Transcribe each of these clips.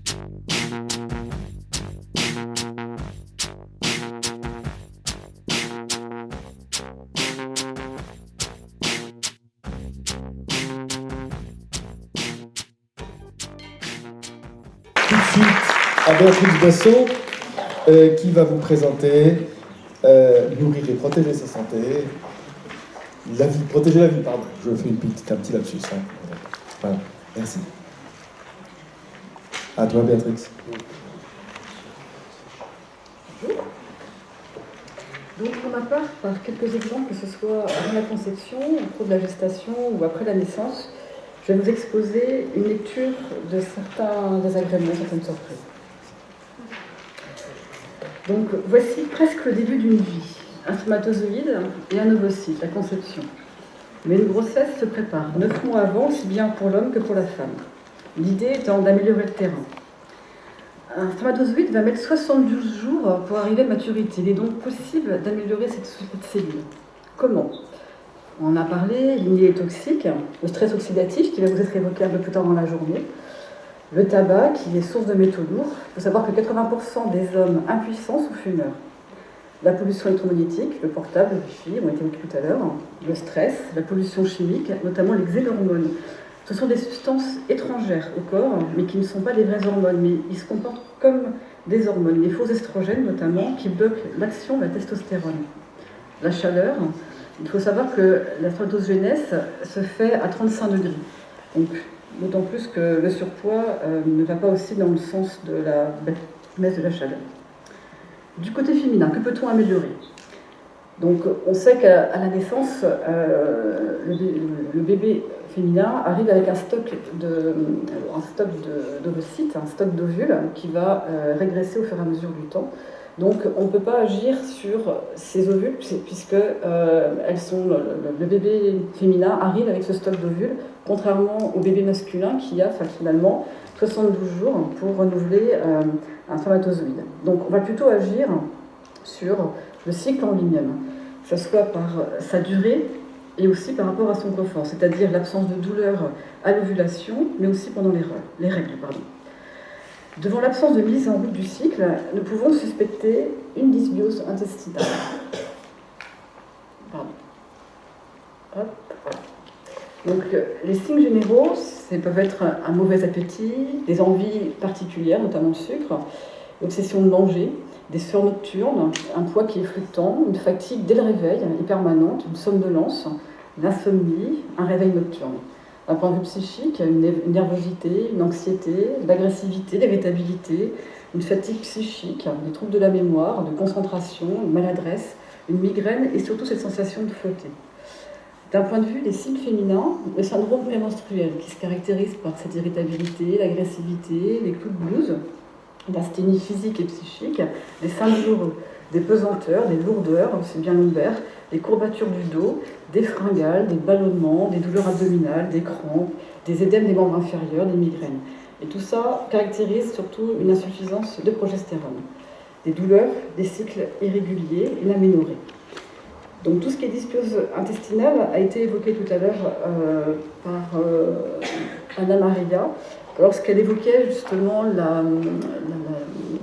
Tout de suite à Béatrix Boisseau qui va vous présenter Nourrir et protéger sa santé. Protéger la vie, pardon. Je fais un petit lapsus. Hein. Voilà, merci. À toi, Béatrix. Donc, pour ma part, par quelques exemples, que ce soit avant la conception, au cours de la gestation ou après la naissance, je vais vous exposer une lecture de certains désagréments, certaines surprises. Donc, voici presque le début d'une vie. Un spermatozoïde et un ovocyte, la conception. Mais une grossesse se prépare 9 mois avant, aussi bien pour l'homme que pour la femme. L'idée étant d'améliorer le terrain. Un spermatozoïde va mettre 72 jours pour arriver à maturité. Il est donc possible d'améliorer cette cellule. Comment ? On en a parlé, l'inné est toxique, le stress oxydatif qui va vous être évoqué un peu plus tard dans la journée, le tabac qui est source de métaux lourds. Il faut savoir que 80% des hommes impuissants sont fumeurs. La pollution électromagnétique, le portable, le wifi, ont été évoqués tout à l'heure, le stress, la pollution chimique, notamment les xylhormones. Ce sont des substances étrangères au corps, mais qui ne sont pas des vraies hormones, mais ils se comportent comme des hormones, les faux estrogènes notamment, qui bloquent l'action de la testostérone. La chaleur, il faut savoir que la spermatogénèse se fait à 35 degrés. Donc, d'autant plus que le surpoids ne va pas aussi dans le sens de la baisse de la chaleur. Du côté féminin, que peut-on améliorer ? Donc, on sait qu'à la naissance, le bébé féminin arrive avec un stock d'ovocytes, un stock d'ovules qui va régresser au fur et à mesure du temps. Donc, on ne peut pas agir sur ces ovules puisque le bébé féminin arrive avec ce stock d'ovules, contrairement au bébé masculin qui a finalement 72 jours pour renouveler un spermatozoïde. Donc, on va plutôt agir sur le cycle en lui-même, que ce soit par sa durée et aussi par rapport à son confort, c'est-à-dire l'absence de douleur à l'ovulation, mais aussi pendant les règles. Devant l'absence de mise en route du cycle, nous pouvons suspecter une dysbiose intestinale. Hop, voilà. Donc, les signes généraux, peuvent être un mauvais appétit, des envies particulières, notamment le sucre, l'obsession de manger, des sueurs nocturnes, un poids qui est fluctuant, une fatigue dès le réveil et permanente, une somnolence, l'insomnie, un réveil nocturne. D'un point de vue psychique, une nervosité, une anxiété, de l'agressivité, l'irritabilité, une fatigue psychique, des troubles de la mémoire, de concentration, une maladresse, une migraine et surtout cette sensation de flotter. D'un point de vue des signes féminins, le syndrome prémenstruel qui se caractérise par cette irritabilité, l'agressivité, les coups de blues, l'asthénie physique et psychique, les seins douloureux, des pesanteurs, des lourdeurs, c'est bien lombaires, des courbatures du dos, des fringales, des ballonnements, des douleurs abdominales, des crampes, des édèmes des membres inférieurs, des migraines. Et tout ça caractérise surtout une insuffisance de progestérone, des douleurs, des cycles irréguliers et l'aménorrhée. Donc tout ce qui est dysbiose intestinale a été évoqué tout à l'heure par Anna Maria, lorsqu'elle évoquait justement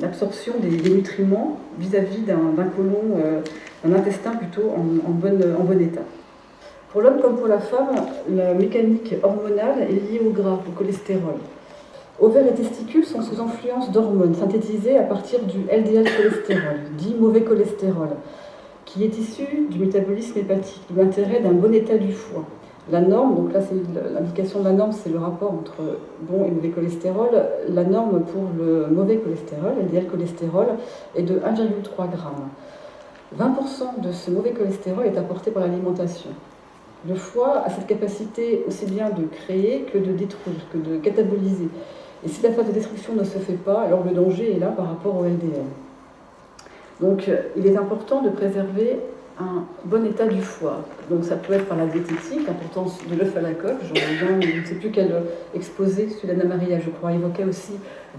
l'absorption des nutriments vis-à-vis d'un côlon, d'un intestin plutôt en bon état. Pour l'homme comme pour la femme, la mécanique hormonale est liée au gras, au cholestérol. Ovaires et testicules sont sous influence d'hormones synthétisées à partir du LDL cholestérol, dit mauvais cholestérol, qui est issu du métabolisme hépatique, de l'intérêt d'un bon état du foie. La norme, donc là c'est l'indication de la norme, c'est le rapport entre bon et mauvais cholestérol. La norme pour le mauvais cholestérol, LDL cholestérol, est de 1,3 g. 20% de ce mauvais cholestérol est apporté par l'alimentation. Le foie a cette capacité aussi bien de créer que de détruire, que de cataboliser. Et si la phase de destruction ne se fait pas, alors le danger est là par rapport au LDL. Donc il est important de préserver un bon état du foie. Donc ça peut être par la diététique, l'importance de l'œuf à la coque. Je ne sais plus quel exposé, celui d'Anna Maria, je crois, évoquait aussi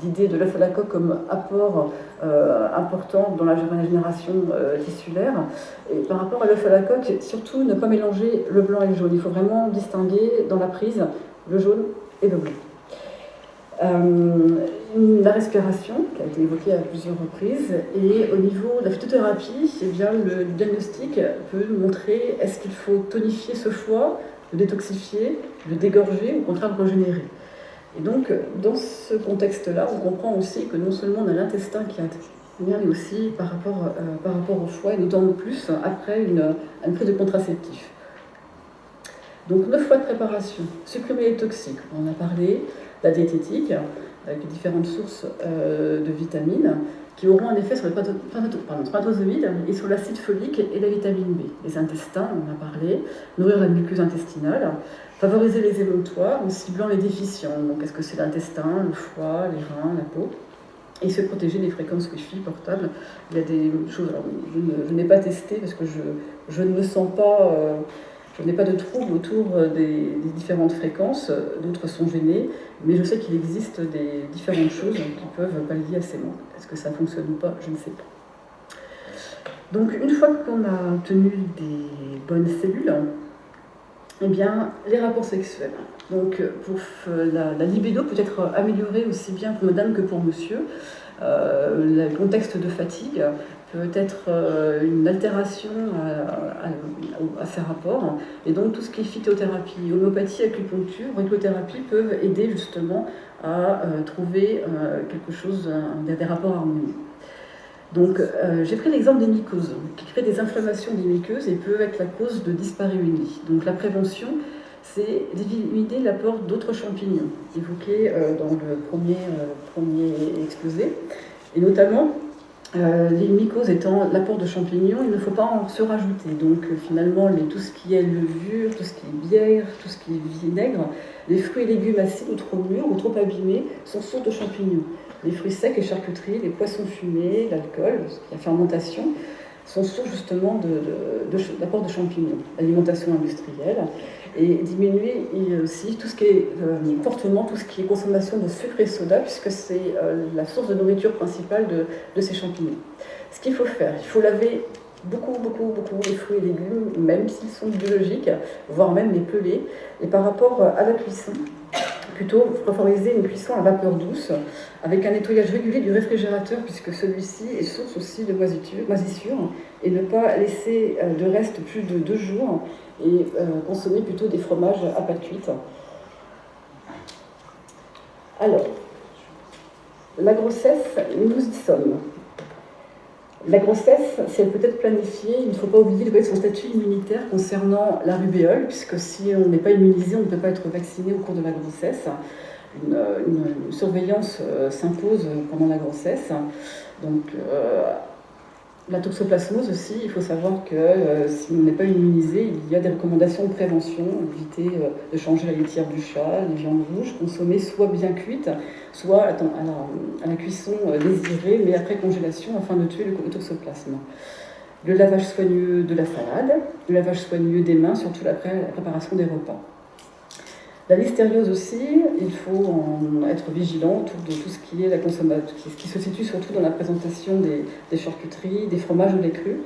l'idée de l'œuf à la coque comme apport important dans la régénération tissulaire. Et par rapport à l'œuf à la coque, surtout ne pas mélanger le blanc et le jaune. Il faut vraiment distinguer dans la prise le jaune et le blanc. la respiration, qui a été évoquée à plusieurs reprises, et au niveau de la phytothérapie, eh bien, le diagnostic peut nous montrer est-ce qu'il faut tonifier ce foie, le détoxifier, le dégorger, ou au contraire le régénérer. Et donc, dans ce contexte-là, on comprend aussi que non seulement on a l'intestin qui intervient, mais aussi par rapport au foie, et d'autant plus après une prise de contraceptif. Donc 9 fois de préparation, supprimer les toxiques, on en a parlé, la diététique, avec différentes sources de vitamines, qui auront un effet sur les spermatozoïdes et sur l'acide folique et la vitamine B. Les intestins, on en a parlé, nourrir la muqueuse intestinale, favoriser les émonctoires en ciblant les déficients. Donc est-ce que c'est l'intestin, le foie, les reins, la peau, et se protéger des fréquences Wi-Fi portables. Il y a des choses, alors, je n'ai pas testé parce que je ne me sens pas... je n'ai pas de troubles autour des différentes fréquences, d'autres sont gênés, mais je sais qu'il existe des différentes choses qui peuvent pallier à ces manques. Est-ce que ça fonctionne ou pas? Je ne sais pas. Donc une fois qu'on a obtenu des bonnes cellules, eh bien, les rapports sexuels. Donc pour la libido peut être améliorée aussi bien pour madame que pour monsieur. Le contexte de fatigue peut être une altération à ces rapports. Et donc tout ce qui est phytothérapie, homéopathie, acupuncture, auriculothérapie peuvent aider justement à trouver quelque chose, des rapports harmonieux. Donc j'ai pris l'exemple des mycoses, qui créent des inflammations des muqueuses et peuvent être la cause de dyspareunie. Donc la prévention, c'est d'éliminer l'apport d'autres champignons, évoqués dans le premier exposé. Et notamment, les mycoses étant l'apport de champignons, il ne faut pas en se rajouter. Donc finalement, tout ce qui est levure, tout ce qui est bière, tout ce qui est vinaigre, les fruits et légumes acides ou trop mûrs ou trop abîmés sont sources de champignons. Les fruits secs et charcuteries, les poissons fumés, l'alcool, la fermentation, sont sources justement d'apport de champignons. L'alimentation industrielle, et diminuer aussi tout ce qui est fortement tout ce qui est consommation de sucre et soda, puisque c'est la source de nourriture principale de ces champignons. Ce qu'il faut faire, il faut laver beaucoup les fruits et légumes, même s'ils sont biologiques, voire même les peler. Et par rapport à la cuisson, plutôt favoriser une cuisson à vapeur douce, avec un nettoyage régulier du réfrigérateur, puisque celui-ci est source aussi de moisissure, et ne pas laisser de reste plus de 2 jours, et consommer plutôt des fromages à pâte cuite. Alors, la grossesse, nous y sommes. La grossesse, si elle peut être planifiée, il ne faut pas oublier de connaître son statut immunitaire concernant la rubéole, puisque si on n'est pas immunisé, on ne peut pas être vacciné au cours de la grossesse. Une surveillance s'impose pendant la grossesse. Donc, la toxoplasmose aussi, il faut savoir que si on n'est pas immunisé, il y a des recommandations de prévention, éviter de changer la laitière du chat, les viandes rouges, consommer soit bien cuites, soit à la cuisson désirée, mais après congélation, afin de tuer le toxoplasme. Le lavage soigneux de la salade, le lavage soigneux des mains, surtout après la préparation des repas. La listériose aussi, il faut être vigilant autour de tout ce qui est la consommation, qui se situe surtout dans la présentation des charcuteries, des fromages ou des crus.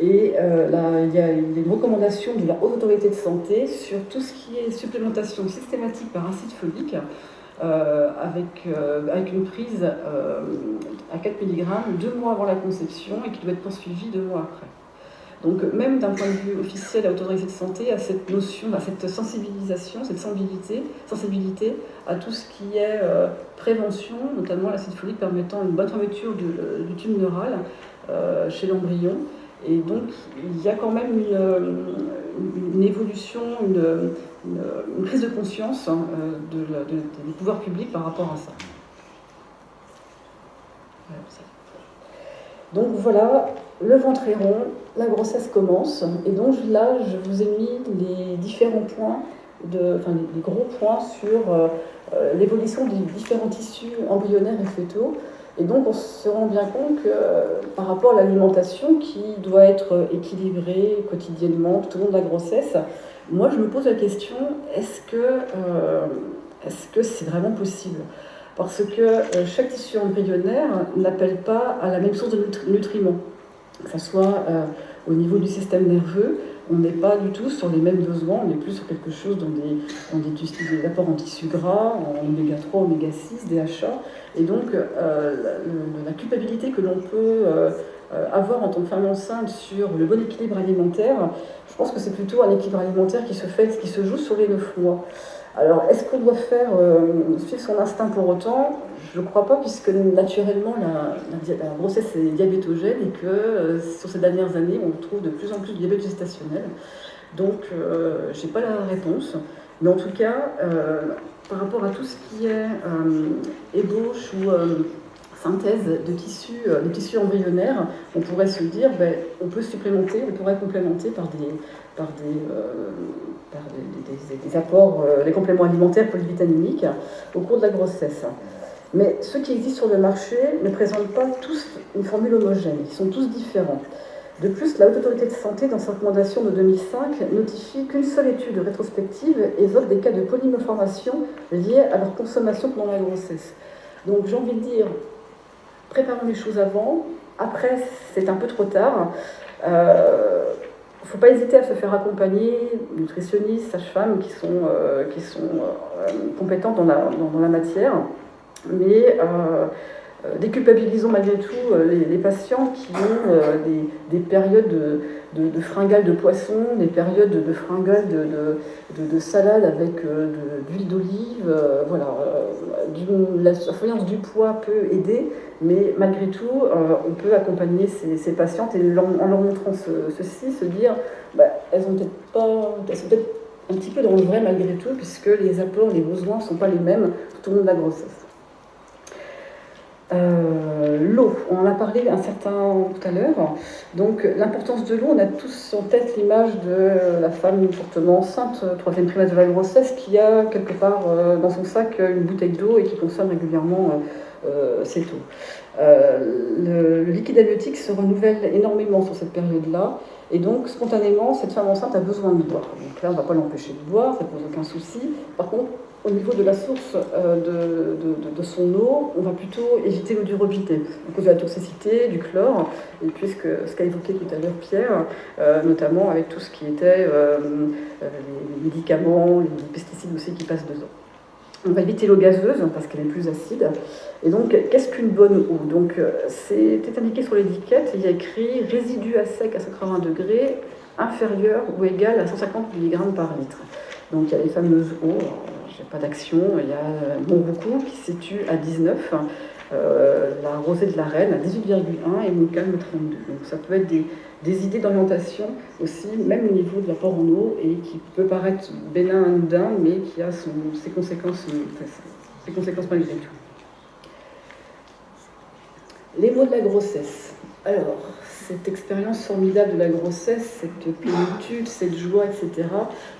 Et il y a une recommandation de la Haute Autorité de Santé sur tout ce qui est supplémentation systématique par acide folique, avec une prise à 4 mg 2 mois avant la conception et qui doit être poursuivie 2 mois après. Donc même d'un point de vue officiel, la Haute Autorité de Santé a cette notion, a cette sensibilisation, cette sensibilité à tout ce qui est prévention, notamment l'acide folique permettant une bonne fermeture du tube neural chez l'embryon. Et donc il y a quand même une évolution, une prise de conscience des pouvoirs publics par rapport à ça. Donc voilà, le ventre est rond, la grossesse commence, et donc là je vous ai mis les différents points, les gros points sur l'évolution des différents tissus embryonnaires et fœtaux. Et donc on se rend bien compte que par rapport à l'alimentation qui doit être équilibrée quotidiennement tout au long de la grossesse, moi je me pose la question, est-ce que c'est vraiment possible ? Parce que chaque tissu embryonnaire n'appelle pas à la même source de nutriments, que ce soit Au niveau du système nerveux, on n'est pas du tout sur les mêmes besoins, on est plus sur quelque chose dans des apports en tissu gras, en oméga 3, oméga 6, DHA. Et donc, la culpabilité que l'on peut avoir en tant que femme enceinte sur le bon équilibre alimentaire, je pense que c'est plutôt un équilibre alimentaire qui se joue sur les 9 mois. Alors, est-ce qu'on doit suivre son instinct pour autant? Je ne crois pas, puisque naturellement, la grossesse est diabétogène et que sur ces dernières années, on trouve de plus en plus de diabète gestationnel. Donc, je n'ai pas la réponse. Mais en tout cas, par rapport à tout ce qui est ébauche ou synthèse de tissus embryonnaires, on pourrait se dire, on pourrait complémenter par des apports, des compléments alimentaires polyvitaminiques au cours de la grossesse. Mais ceux qui existent sur le marché ne présentent pas tous une formule homogène, ils sont tous différents. De plus, la Haute Autorité de Santé, dans sa recommandation de 2005, notifie qu'une seule étude rétrospective évoque des cas de polymalformation liés à leur consommation pendant la grossesse. Donc j'ai envie de dire, préparons les choses avant, après c'est un peu trop tard. Il ne faut pas hésiter à se faire accompagner, nutritionnistes, sages-femmes qui sont compétentes dans la matière, mais déculpabilisons malgré tout les patients qui ont des périodes de fringales de poisson, des périodes de fringales de salade avec d'huile d'olive. La surveillance du poids peut aider, mais malgré tout, on peut accompagner ces patientes et en leur montrant ceci, se dire elles sont peut-être un petit peu dans le vrai malgré tout, puisque les apports, les besoins ne sont pas les mêmes tout au long de la grossesse. L'eau, on en a parlé un certain tout à l'heure. Donc l'importance de l'eau, on a tous en tête l'image de la femme fortement enceinte, troisième trimestre de la grossesse, qui a quelque part dans son sac une bouteille d'eau et qui consomme régulièrement cette eau. Le liquide amniotique se renouvelle énormément sur cette période-là, et donc spontanément, cette femme enceinte a besoin de boire. Donc là, on ne va pas l'empêcher de boire, ça ne pose aucun souci. Par contre, au niveau de la source de son eau, on va plutôt éviter l'eau du robinet, à cause de la toxicité, du chlore, et puis ce qu'a évoqué tout à l'heure Pierre, notamment avec tout ce qui était les médicaments, les pesticides aussi qui passent dedans. On va éviter l'eau gazeuse parce qu'elle est plus acide. Et donc, qu'est-ce qu'une bonne eau? Donc, c'était indiqué sur l'étiquette, il y a écrit résidu à sec à 180 degrés inférieur ou égal à 150 mg par litre. Donc, il y a les fameuses eaux. J'ai pas d'action, il y a Montboucou qui se situe à 19, la Rosée de la Reine à 18,1 et Montcalm 32. Donc ça peut être des idées d'orientation aussi, même au niveau de l'apport en eau, et qui peut paraître bénin, anodin, mais qui a ses conséquences malgré tout. Les mots de la grossesse. Alors, cette expérience formidable de la grossesse, cette plénitude, cette joie, etc.,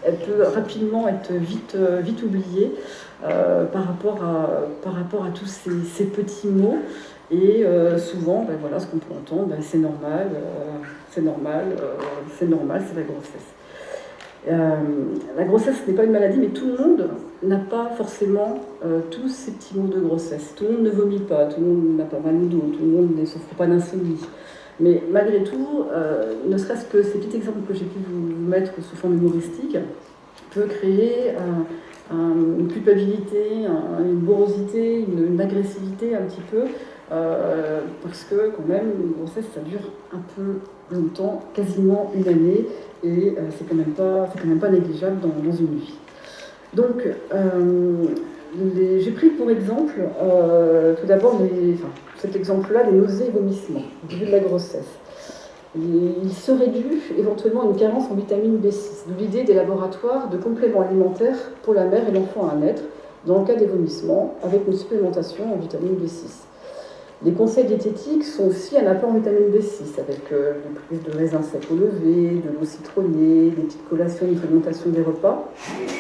elle peut rapidement être vite oubliée par rapport à tous ces petits mots. Et souvent, ce qu'on peut entendre, c'est normal, c'est la grossesse. La grossesse n'est pas une maladie, mais tout le monde n'a pas forcément tous ces petits mots de grossesse. Tout le monde ne vomit pas, tout le monde n'a pas mal au dos, tout le monde ne souffre pas d'insomnie. Mais malgré tout, ne serait-ce que ces petits exemples que j'ai pu vous mettre sous forme humoristique, peut créer une culpabilité, une morosité, une agressivité un petit peu, parce que quand même, une grossesse, ça dure un peu longtemps, quasiment une année, et c'est quand même pas négligeable dans une vie. Donc, j'ai pris pour exemple, tout d'abord, cet exemple-là, les nausées et vomissements au début de la grossesse. Il serait dû éventuellement à une carence en vitamine B6, d'où l'idée des laboratoires de compléments alimentaires pour la mère et l'enfant à naître, dans le cas des vomissements, avec une supplémentation en vitamine B6. Les conseils diététiques sont aussi un apport en vitamine B6, avec une prise de raisins secs au lever, de l'eau citronnée, des petites collations, une fermentation des repas,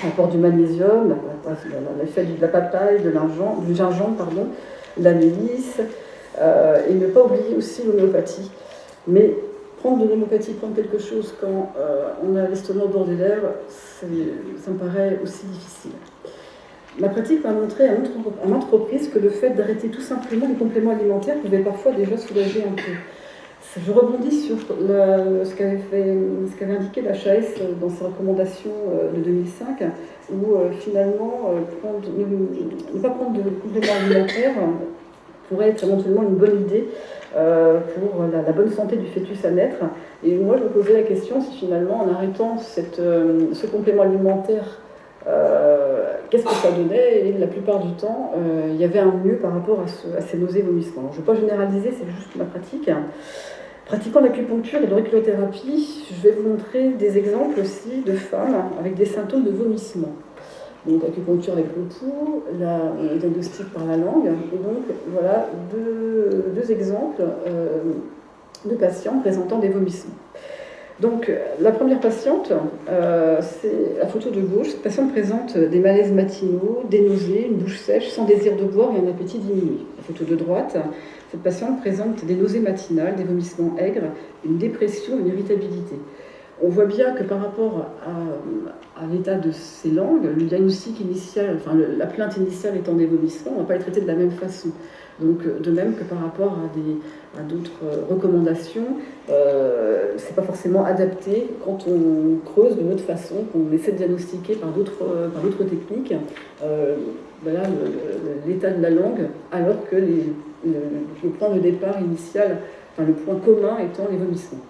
l'apport du magnésium, l'effet de la papaye, du gingembre, la mélisse, et ne pas oublier aussi l'homéopathie. Mais prendre de l'homéopathie, prendre quelque chose quand on a l'estomac au bord des lèvres, ça me paraît aussi difficile. Ma pratique m'a montré à maintes reprises que le fait d'arrêter tout simplement les compléments alimentaires pouvait parfois déjà soulager un peu. Je rebondis sur ce qu'avait indiqué la HAS dans ses recommandations de 2005, où finalement, ne pas prendre de compléments alimentaires pourrait être éventuellement une bonne idée pour la bonne santé du fœtus à naître. Et moi, je me posais la question si finalement, en arrêtant ce complément alimentaire, qu'est-ce que ça donnait? Et la plupart du temps, il y avait un mieux par rapport à ces nausées et vomissements. Alors, je ne vais pas généraliser, c'est juste ma pratique. Pratiquant l'acupuncture et l'auriculothérapie, je vais vous montrer des exemples aussi de femmes avec des symptômes de vomissement. Donc acupuncture avec le pouls, le diagnostic par la langue. Et donc voilà deux exemples de patients présentant des vomissements. Donc la première patiente, c'est la photo de gauche. Cette patiente présente des malaises matinaux, des nausées, une bouche sèche, sans désir de boire et un appétit diminué. La photo de droite, cette patiente présente des nausées matinales, des vomissements aigres, une dépression, une irritabilité. On voit bien que par rapport à l'état de ces langues, le diagnostic initial, enfin la plainte initiale étant des vomissements, on ne va pas les traiter de la même façon. Donc de même que par rapport à d'autres recommandations, c'est pas forcément adapté quand on creuse de notre façon, qu'on essaie de diagnostiquer par d'autres techniques, voilà, l'état de la langue, alors que le point de départ initial, enfin, le point commun étant les vomissements.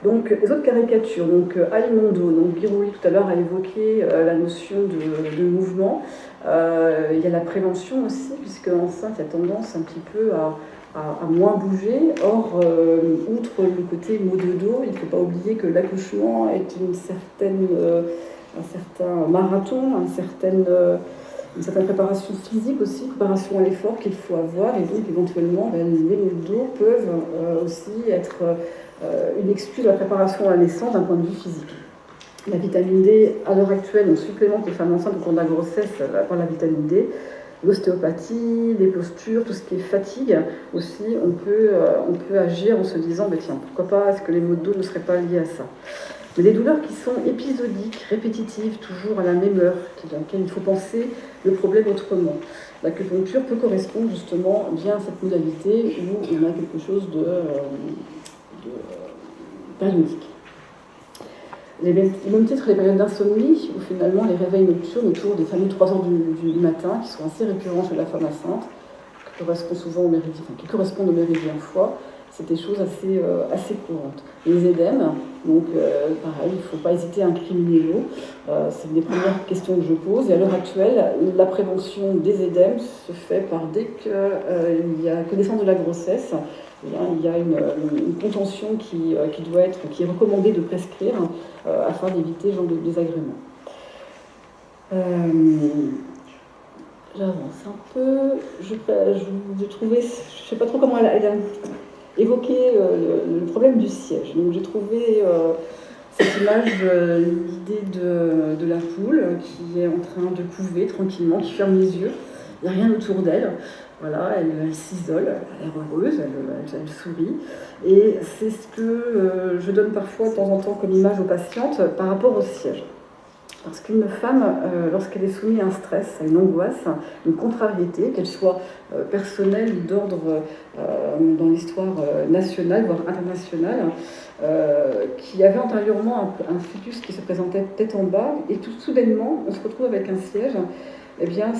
Donc, les autres caricatures, donc Alimondo, donc Biruli tout à l'heure a évoqué la notion de mouvement. Il y a la prévention aussi, puisque enceinte, il y a tendance un petit peu à moins bouger. Or, outre le côté maux de dos, il ne faut pas oublier que l'accouchement est un certain marathon, une certaine préparation physique aussi, préparation à l'effort qu'il faut avoir, et donc éventuellement les maux de dos peuvent aussi être une excuse de la préparation à la naissance d'un point de vue physique. La vitamine D, à l'heure actuelle, on supplémente les femmes enceintes au cours de la grossesse par la vitamine D. L'ostéopathie, les postures, tout ce qui est fatigue aussi, on peut agir en se disant, tiens, pourquoi pas, est-ce que les maux de dos ne seraient pas liés à ça? Mais les douleurs qui sont épisodiques, répétitives, toujours à la même heure, dans lesquelles il faut penser le problème autrement. L'acupuncture peut correspondre justement bien à cette modalité où on a quelque chose de périodique. Les mêmes titres, les périodes d'insomnie, où finalement les réveils nocturnes autour des fameux 3 heures du matin, qui sont assez récurrents chez la femme enceinte, qui correspondent au méridien foie, c'est des choses assez courantes. Les édèmes, donc pareil, il ne faut pas hésiter à incriminer l'eau. C'est une des premières questions que je pose. Et à l'heure actuelle, la prévention des édèmes se fait dès qu'il y a connaissance de la grossesse. Il y a une contention qui est recommandée de prescrire afin d'éviter ce genre de désagréments. J'avance un peu. J'ai trouvé, je ne sais pas trop comment elle a évoqué le problème du siège. Donc j'ai trouvé cette image, l'idée de la poule qui est en train de couver tranquillement, qui ferme les yeux. Il n'y a rien autour d'elle. Voilà, elle s'isole, elle a l'air heureuse, elle sourit. Et c'est ce que je donne parfois de temps en temps comme image aux patientes par rapport au siège. Parce qu'une femme, lorsqu'elle est soumise à un stress, à une angoisse, une contrariété, qu'elle soit personnelle ou d'ordre dans l'histoire nationale, voire internationale, qui avait antérieurement un fœtus qui se présentait tête en bas, et tout soudainement, on se retrouve avec un siège, eh bien,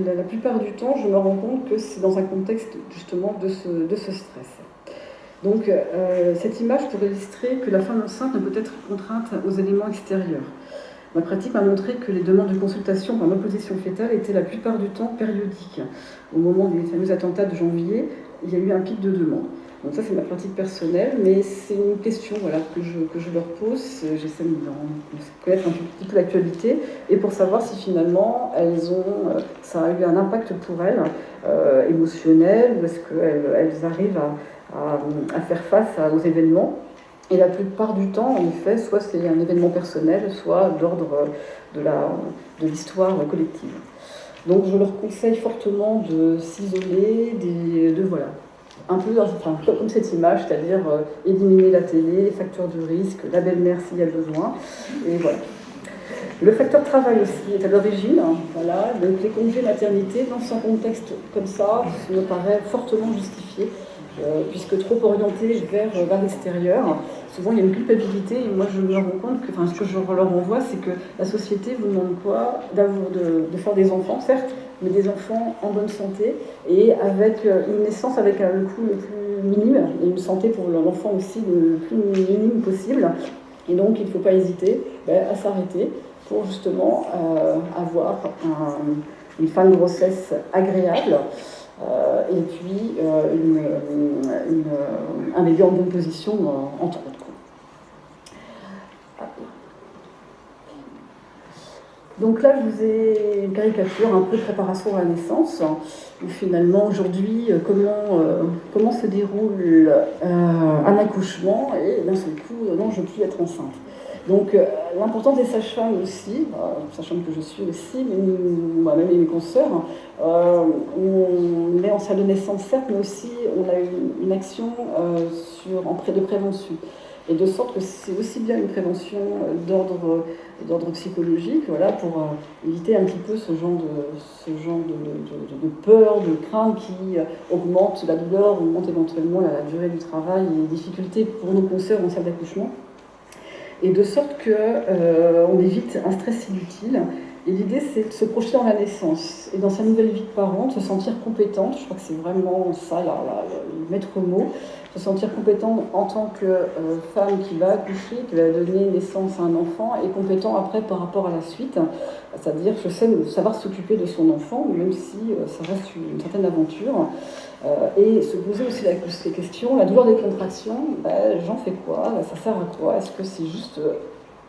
la plupart du temps, je me rends compte que c'est dans un contexte justement de ce stress. Donc, cette image pour illustrer que la femme enceinte ne peut être contrainte aux éléments extérieurs. Ma pratique m'a montré que les demandes de consultation par opposition fétale étaient la plupart du temps périodiques. Au moment des fameux attentats de janvier, il y a eu un pic de demande. Donc ça, c'est ma pratique personnelle, mais c'est une question que je leur pose. J'essaie de connaître un petit peu l'actualité et pour savoir si finalement ça a eu un impact pour elles, émotionnel, ou est-ce qu'elles arrivent à faire face aux événements. Et la plupart du temps, en effet, soit c'est un événement personnel, soit d'ordre de l'histoire collective. Donc je leur conseille fortement de s'isoler, un peu comme cette image, c'est-à-dire éliminer la télé, les facteurs de risque, la belle-mère s'il y a besoin, et voilà. Le facteur travail aussi est à l'origine, voilà, donc les congés maternité dans un contexte comme ça me paraît fortement justifié, puisque trop orienté vers l'extérieur, souvent il y a une culpabilité, et moi je me rends compte que, ce que je leur renvoie, c'est que la société vous demande quoi? De faire des enfants, certes, mais des enfants en bonne santé, et avec une naissance avec le coût le plus minime, et une santé pour l'enfant aussi le plus minime possible. Et donc il ne faut pas hésiter à s'arrêter pour justement avoir une fin de grossesse agréable et puis un bébé en bonne position, entre autres. Donc là, je vous ai une caricature un peu de préparation à la naissance, où finalement, aujourd'hui, comment se déroule un accouchement, et d'un seul coup, non, je ne veux plus être enceinte. Donc l'importance des sages-femmes aussi, sachant que je suis aussi, moi-même et mes consoeurs, on est en salle de naissance certes, mais aussi on a une action de prévention. Et de sorte que c'est aussi bien une prévention d'ordre psychologique, voilà, pour éviter un petit peu ce genre de peur, de crainte qui augmente la douleur, augmente éventuellement la durée du travail et les difficultés pour nos consoeurs en salle d'accouchement. Et de sorte qu'on évite un stress inutile. Et l'idée, c'est de se projeter dans la naissance et dans sa nouvelle vie de parent, de se sentir compétente. Je crois que c'est vraiment ça, le maître mot. Se sentir compétente en tant que femme qui va accoucher, qui va donner naissance à un enfant, et compétent après par rapport à la suite. C'est-à-dire savoir s'occuper de son enfant, même si ça reste une certaine aventure. Et se poser aussi ces questions. La douleur des contractions, j'en fais quoi? Ça sert à quoi? Est-ce que c'est juste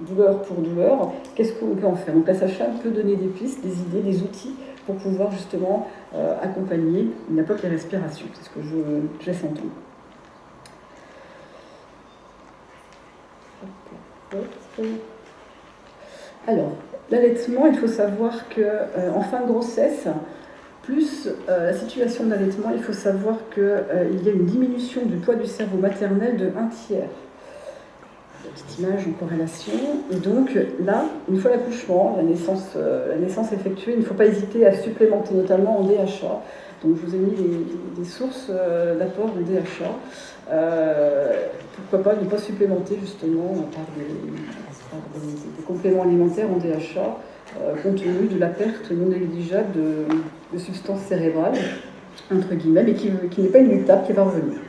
douleur pour douleur? Qu'est-ce qu'on peut en faire? Donc la sage-femme peut donner des pistes, des idées, des outils pour pouvoir justement accompagner n'importe les respirations. C'est ce que je laisse entendre. Alors, l'allaitement, il faut savoir qu'en fin de grossesse, plus la situation d'allaitement, il faut savoir qu'il y a une diminution du poids du cerveau maternel de 1/3. Petite image en corrélation. Et donc là, une fois l'accouchement, la naissance effectuée, il ne faut pas hésiter à supplémenter, notamment en DHA. Donc je vous ai mis des sources d'apport de DHA. Pourquoi pas ne pas supplémenter justement par des compléments alimentaires en DHA, compte tenu de la perte non négligeable de substances cérébrales, entre guillemets, mais qui n'est pas inéluctable, qui va revenir.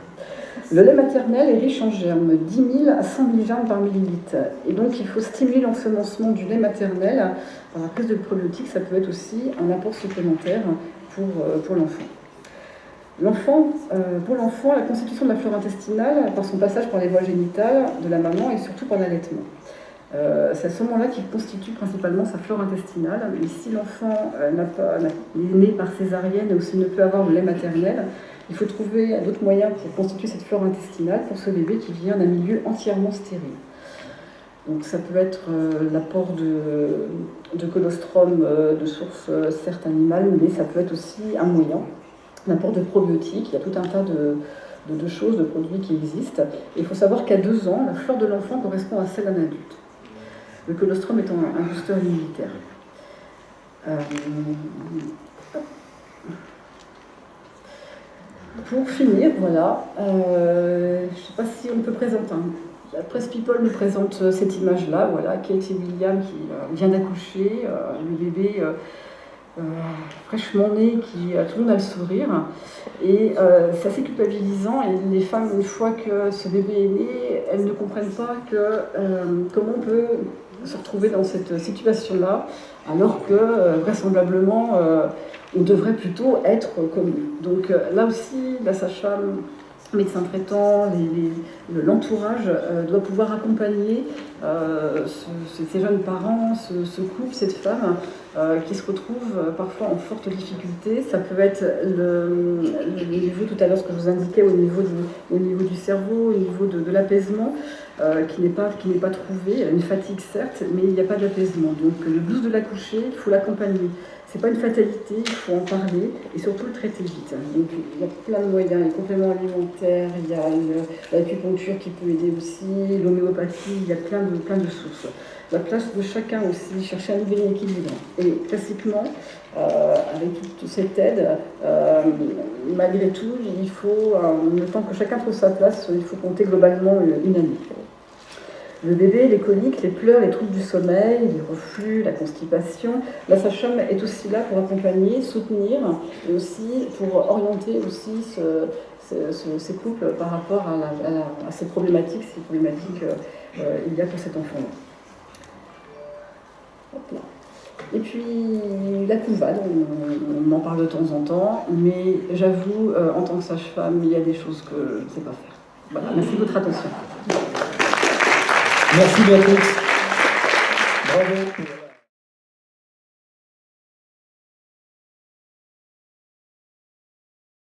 Le lait maternel est riche en germes, 10 000 à 100 000 germes par millilitre. Et donc il faut stimuler l'ensemencement du lait maternel par la prise de probiotiques. Ça peut être aussi un apport supplémentaire pour l'enfant. Pour l'enfant, la constitution de la flore intestinale, par son passage par les voies génitales de la maman et surtout par l'allaitement. C'est à ce moment-là qu'il constitue principalement sa flore intestinale. Mais si l'enfant est né par césarienne ou s'il ne peut avoir le lait maternel, il faut trouver d'autres moyens pour constituer cette flore intestinale pour ce bébé qui vient d'un milieu entièrement stérile. Donc ça peut être l'apport de colostrum de source certes animale, mais ça peut être aussi un moyen. L'apport de probiotiques, il y a tout un tas de choses, de produits qui existent. Et il faut savoir qu'à 2 ans, la flore de l'enfant correspond à celle d'un adulte. Le colostrum étant un booster immunitaire. Pour finir, voilà, je ne sais pas si on peut présenter. La Presse People nous présente cette image-là, voilà, Kate et William qui vient d'accoucher, le bébé fraîchement né, tout le monde a le sourire. Et c'est assez culpabilisant. Et les femmes, une fois que ce bébé est né, elles ne comprennent pas comment on peut se retrouver dans cette situation-là, alors que vraisemblablement, on devrait plutôt être comme nous. Donc là aussi, la sage-femme, médecin traitant, l'entourage doit pouvoir accompagner ces jeunes parents, ce couple, cette femme qui se retrouve parfois en forte difficulté. Ça peut être le niveau, tout à l'heure, ce que je vous indiquais, au niveau du cerveau, au niveau de l'apaisement, qui n'est pas trouvé. Il y a une fatigue, certes, mais il n'y a pas d'apaisement. Donc le blues de l'accoucher, il faut l'accompagner. C'est pas une fatalité, il faut en parler et surtout le traiter vite. Donc il y a plein de moyens, les compléments alimentaires, il y a l'acupuncture qui peut aider aussi, l'homéopathie, il y a plein de sources. la place de chacun aussi, chercher un nouvel équilibre. Et classiquement, avec toute cette aide, malgré tout, il faut, le temps que chacun trouve sa place, il faut compter globalement une année. Le bébé, les coliques, les pleurs, les troubles du sommeil, les reflux, la constipation, la sage-femme est aussi là pour accompagner, soutenir, et aussi pour orienter aussi ces couples par rapport à ces problématiques il y a pour cet enfant-là. Et puis la couvade, on en parle de temps en temps, mais j'avoue, en tant que sage-femme, il y a des choses que je ne sais pas faire. Voilà, merci de votre attention. Merci Béatrix. Bravo.